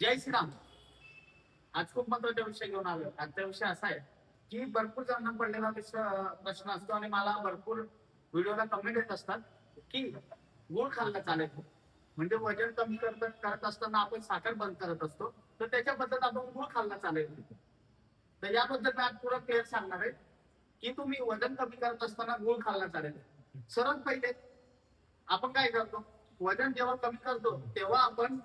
जय श्रीराम. आज खूप महत्वाचा विषय घेऊन आलो. आजचा विषय असा आहे की भरपूर जणांना पडलेला प्रश्न असतो आणि मला भरपूर व्हिडिओला कमेंट येत असतात की गुळ खाल्ला चालेल का? म्हणजे वजन कमी करत असताना आपण साखर बंद करत असतो, तर त्याच्याबद्दल आपण गुळ खाल्ला चालेल का? तर याबद्दल मी आज पुरा क्लिअर सांगणार आहे की तुम्ही वजन कमी करत असताना गुळ खाल्ला चालेल. सर्वात पहिले आपण काय करतो, वजन जेव्हा कमी करतो तेव्हा आपण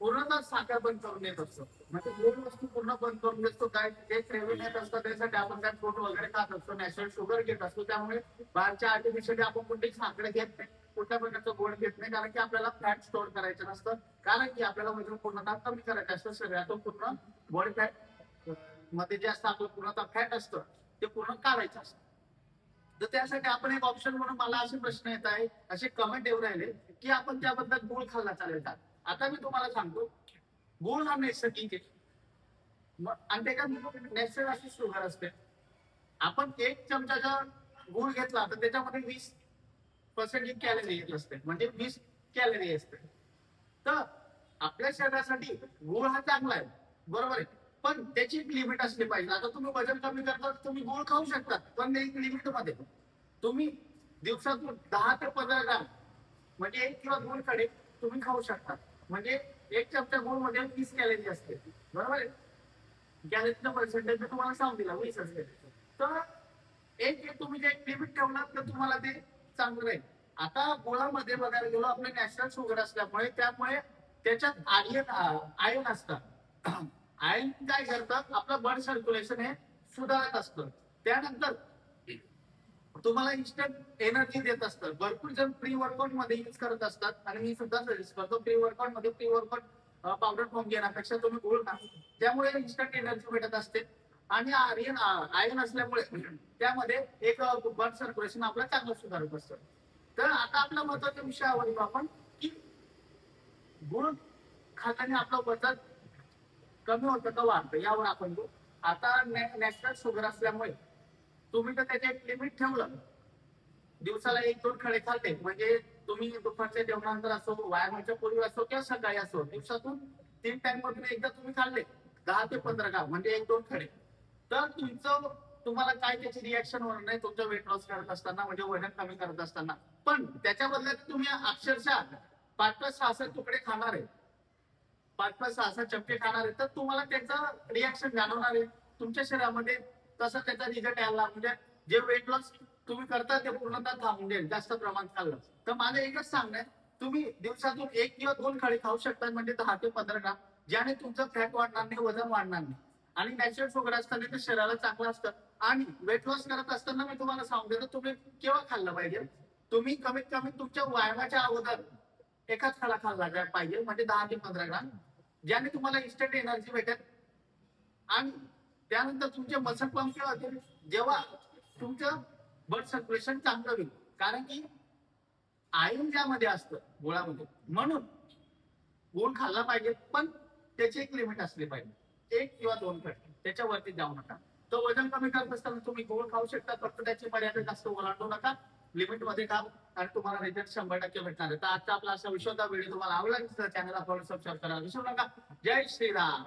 पूर्णतः साखर बंद करून येत असतो. म्हणजे गोड वस्तू पूर्ण बंद करून देतो. काय जे क्रेविंग येत असतं त्यासाठी आपण काय फ्रूट वगैरे खात असतो, नॅचरल शुगर घेत असतो. त्यामुळे बाहेरच्या आर्टिफिशियली आपण कुठेही साखर घेत नाही, कुठल्या प्रकारचं गोड घेत नाही, कारण की आपल्याला फॅट स्टोअर करायचं नसतं. कारण की आपल्याला वजन पूर्णतः कमी करायचं असतं. शरीरातून पूर्ण बॉडी फॅट मध्ये जे असतं आपलं पूर्णतः फॅट असतं ते पूर्ण काढायचं असतं. तर त्यासाठी आपण एक ऑप्शन म्हणून मला असे प्रश्न येत आहे, असे कमेंट येऊ राहिले की आपण त्याबद्दल गुळ खाल्ला चालेल का? आता मी तुम्हाला सांगतो, गुळ हा नैसर्गिक आहे. आणि त्याच्यात नॅचरल अशी शुगर असते. आपण एक चमचा गुळ घेतला तर त्याच्यामध्ये 20% कॅलरी येत असते, म्हणजे 20 कॅलरी असते. तर आपल्या शरीरासाठी गुळ हा चांगला आहे, बरोबर आहे, पण त्याची एक लिमिट असली पाहिजे. आता तुम्ही वजन कमी करता, तुम्ही गुळ खाऊ शकता, पण एक लिमिट मध्ये. तुम्ही दिवसातून 10 ते 15 ग्राम, म्हणजे 1 किलो गुळ कडे तुम्ही खाऊ शकता. म्हणजे एक चमचा गुळ मध्ये 20 कॅलरी असते, बरोबर आहे. कॅलरीचं पर्सेंटेज मी तुम्हाला सांगून दिला, 20 असते. तर तुम्ही जे लिमिट ठेवणार तर तुम्हाला ते चांगलं राहील. आता गुळामध्ये बघायला गेलो, आपले नॅशनल शुगर असल्यामुळे त्यामुळे त्याच्यात आयन असतात. आयन काय करतात, आपलं ब्लड सर्क्युलेशन हे सुधारत असतं. त्यानंतर तुम्हाला इन्स्टंट एनर्जी देत असतात. भरपूर जण प्री वर्कआउट मध्ये यूज करत असतात आणि मी सुद्धा सजेस्ट करतो, प्री वर्कआउट पावडर फॉर्म घेण्यापेक्षा तुम्ही गुळ खा. त्यामुळे इन्स्टंट एनर्जी भेटत असते आणि आयर्न असल्यामुळे त्यामध्ये एक ब्लड सर्क्युलेशन आपलं चांगलं सुधारत असतं. तर आता आपला महत्वाच्या विषयावर येऊ आपण की गुळ खाताना आपलं वजन कमी होतं का वाढतं, यावर आपण बोलू. आता नॅचरल शुगर असल्यामुळे तुम्ही तर त्याचे एक लिमिट ठेवलं, दिवसाला 1-2 खडे खाल्ले, म्हणजे तुम्ही दुपारच्या जेवणानंतर असो, व्यायामाच्या पूर्वी असो किंवा सकाळी असो, दिवसातून 3 टाइम मधून एकदा तुम्ही खाल्ले 10 ते 15 ग्राम, म्हणजे 1-2 खडे, तर तुम्हाला काय त्याची रिॲक्शन होणार नाही तुमचं वेट लॉस करत असताना, म्हणजे वजन कमी करत असताना. पण त्याच्या बदल्यात तुम्ही अक्षरशः 5-6 तुकडे खाणार आहे, 5-6 चमचे खाणार आहे, तर तुम्हाला त्याचं रिॲक्शन जाणवणार आहे तुमच्या शरीरामध्ये. तसा त्याचा रिझल्ट यायला, म्हणजे जे वेट लॉस तुम्ही करता ते पूर्णतः थांबून जाईल जास्त प्रमाणात खाल्लं. तर माझं एकच सांगणं आहे, तुम्ही दिवसातून 1 किंवा 2 खडे खाऊ शकता, म्हणजे 10 ते 15 ग्राम, ज्याने तुमचं फॅट वाढणार नाही, वजन वाढणार नाही. आणि नॅचरल शुगर असताना ते शरीराला चांगलं असतं. आणि वेट लॉस करत असताना मी तुम्हाला सांगतो, तर तुम्ही केव्हा खाल्लं पाहिजे, तुम्ही कमीत कमी तुमच्या व्यायामाच्या अगोदर एकाच खडा खाल्ला पाहिजे, म्हणजे 10 ते 15 ग्राम, ज्याने तुम्हाला इन्स्टंट एनर्जी भेटेल. आणि त्यानंतर तुमचे मसल पंप केव्हा होतील, जेव्हा तुमचं ब्लड सर्क्युलेशन चांगलं होईल. कारण की आयर्न ज्यामध्ये असतं गुळामध्ये, म्हणून गुळ खाल्ला पाहिजे, पण त्याची एक लिमिट असली पाहिजे, 1 किंवा 2 खडे, त्याच्यावरती जाऊ नका. तो वजन कमी करत असताना तुम्ही गुळ खाऊ शकता, फक्त त्याची मर्यादा जास्त ओलांडू नका, लिमिट मध्ये खा, आणि तुम्हाला रिझल्ट 100% भेटणार आहे. तर आजचा आपला असा विषय होता. व्हिडिओ तुम्हाला आवडला तर चॅनलला फॉलो सबस्क्राईब करायला विसरू नका. जय श्रीराम.